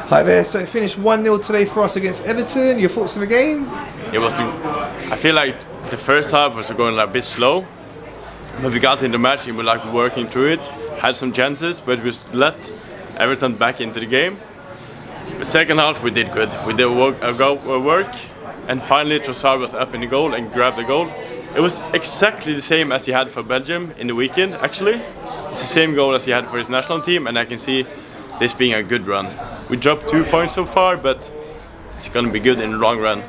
Hi there, so it finished 1-0 today for us against Everton. Your thoughts on the game? I feel like the first half was going a bit slow, but we got in the match and we were working through it, had some chances, but we let Everton back into the game. The second half we did good, we did work, and finally Trossard was up in the goal and grabbed the goal. It was exactly the same as he had for Belgium in the weekend, actually. It's the same goal as he had for his national team, and I can see this being a good run. We dropped 2 points so far, but it's going to be good in the long run.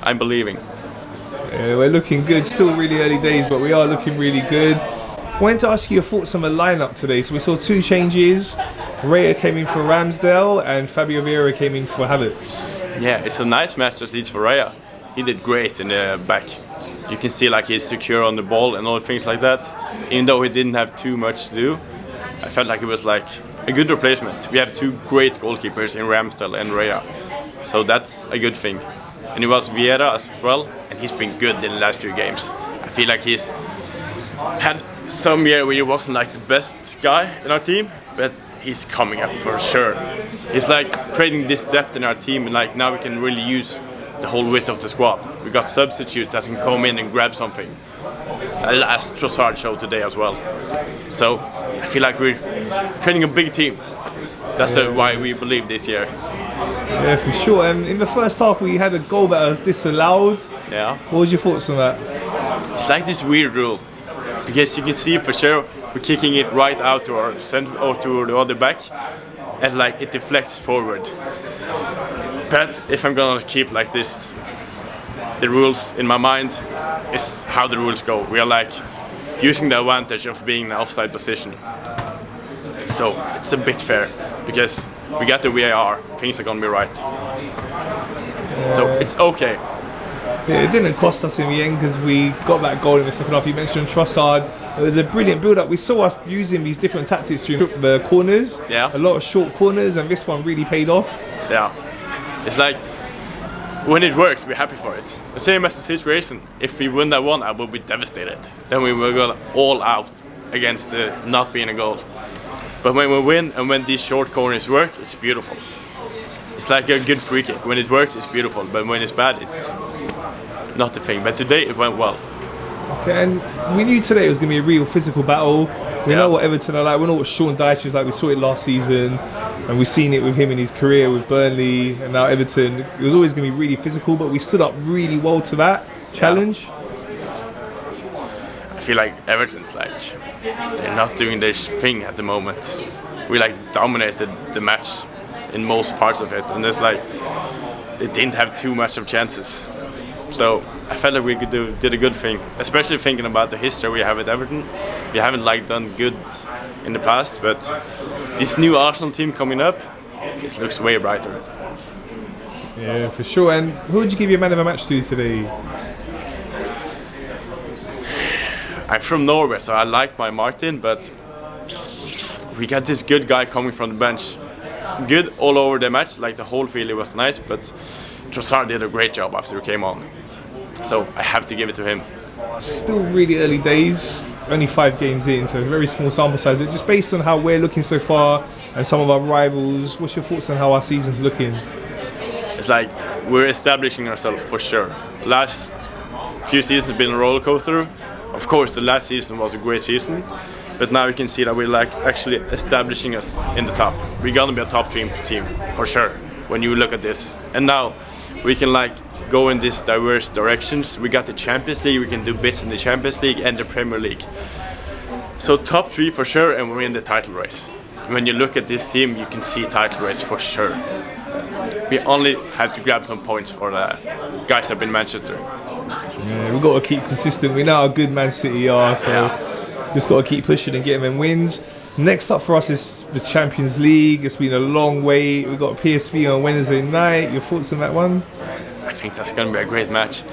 I'm believing. Yeah, we're looking good, still really early days, but we are looking really good. I wanted to ask you your thoughts on the lineup today. So we saw 2 changes. Raya came in for Ramsdale and Fabio Vieira came in for Havertz. Yeah, it's a nice match at least for Raya. He did great in the back. You can see he's secure on the ball and all things like that. Even though he didn't have too much to do, I felt like it was a good replacement. We have 2 great goalkeepers in Ramsdale and Raya, so that's a good thing. And it was Vieira as well, and he's been good in the last few games. I feel like he's had some year where he wasn't the best guy in our team, but he's coming up for sure. He's creating this depth in our team, and now we can really use the whole width of the squad. We got substitutes that can come in and grab something, as Trossard showed today as well. So I feel like we're creating a big team. That's why we believe this year. Yeah, for sure. And in the first half we had a goal that was disallowed. Yeah. What was your thoughts on that? It's this weird rule, because you can see for sure we're kicking it right out to our center or to the other back, and it deflects forward. But if I'm gonna keep this, the rules in my mind is how the rules go. We are using the advantage of being in the offside position. So it's a bit fair, because we got the VAR, things are gonna be right. So it's okay. Yeah, it didn't cost us in the end because we got that goal in the second half. You mentioned Trossard. It was a brilliant build-up. We saw us using these different tactics to the corners. Yeah. A lot of short corners, and this one really paid off. Yeah. It's when it works, we're happy for it. The same as the situation. If we win that one, I will be devastated. Then we will go all out against not being a goal. But when we win and when these short corners work, it's beautiful. It's like a good free kick. When it works, it's beautiful. But when it's bad, it's not the thing. But today it went well. Okay, and we knew today it was going to be a real physical battle. We know what Everton are like. We know what Sean Dyche is like. We saw it last season, and we've seen it with him in his career with Burnley and now Everton. It was always going to be really physical, but we stood up really well to that challenge. I feel like Everton's they're not doing their thing at the moment. We dominated the match in most parts of it, and it's they didn't have too much of chances. So I felt like we did a good thing, especially thinking about the history we have at Everton. We haven't done good in the past, but this new Arsenal team coming up, this looks way brighter. Yeah, for sure. And who would you give your man of the match to today? I'm from Norway, so I like my Martin, but we got this good guy coming from the bench. Good all over the match, the whole feeling was nice, but Trossard did a great job after he came on. So I have to give it to him. Still really early days, only 5 games in, so a very small sample size. But just based on how we're looking so far and some of our rivals, what's your thoughts on how our season's looking? It's we're establishing ourselves for sure. Last few seasons have been a roller coaster. Of course, the last season was a great season, but now you can see that we're actually establishing us in the top. We're gonna be a top team for sure when you look at this. And now we can go in these diverse directions. We got the Champions League, we can do bits in the Champions League and the Premier League. So top 3 for sure, and we're in the title race. When you look at this team, you can see title race for sure. We only have to grab some points for the guys up in Manchester. Yeah, we've got to keep consistent. We know how good Man City are, so just got to keep pushing and getting them wins. Next up for us is the Champions League. It's been a long wait. We've got PSV on Wednesday night. Your thoughts on that one? I think that's going to be a great match.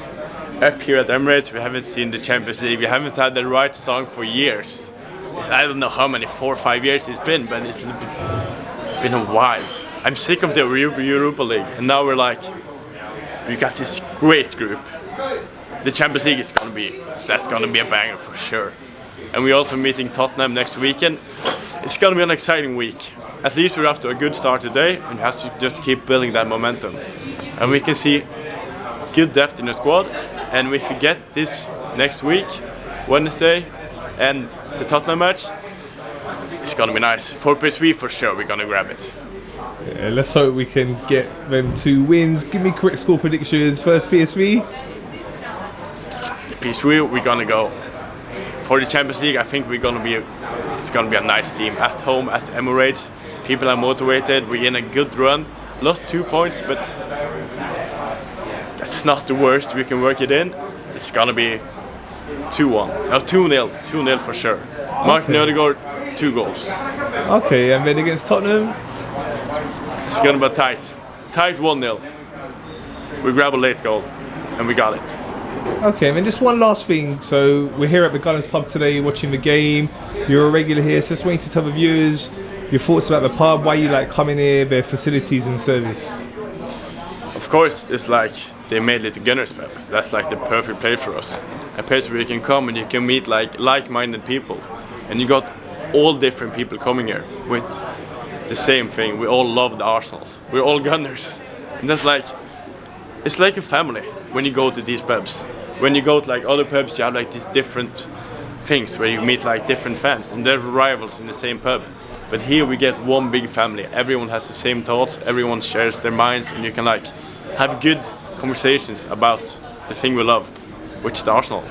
Up here at Emirates, we haven't seen the Champions League. We haven't had the right song for years. I don't know how many, 4 or 5 years it's been, but it's been a while. I'm sick of the Europa League, and now we got this great group. The Champions League is gonna be a banger for sure. And we're also meeting Tottenham next weekend. It's gonna be an exciting week. at least we're off to a good start today, and we have to just keep building that momentum. And we can see good depth in the squad, and if we get this next week, Wednesday, and the Tottenham match, it's gonna be nice. For PSV for sure, we're gonna grab it. Yeah, let's hope we can get them 2 wins. Give me correct score predictions. First PSV. The PSV, we're gonna go. For the Champions League, I think it's gonna be a nice team. At home, at Emirates, people are motivated. We're in a good run. Lost 2 points, but that's not the worst. We can work it in. It's gonna be 2-1. No, 2-0. 2-0 for sure. Martin Ødegaard, 2 goals. Okay, and then against Tottenham? It's gonna be tight. Tight 1-0. We grab a late goal, and we got it. Okay, and then just one last thing. So we're here at the Goodison Pub today watching the game. You're a regular here, so just waiting to tell the viewers your thoughts about the pub, why you like coming here, their facilities and service. Of course, it's like they made it the Gunners pub. That's like the perfect place for us. A place where you can come and you can meet like-minded people. And you got all different people coming here with the same thing. We all love the Arsenals. We're all Gunners. And that's like, it's like a family when you go to these pubs. When you go to like other pubs, you have like these different things where you meet like different fans and they're rivals in the same pub. But here we get one big family. Everyone has the same thoughts, everyone shares their minds, and you can like have good conversations about the thing we love, which is the Arsenal.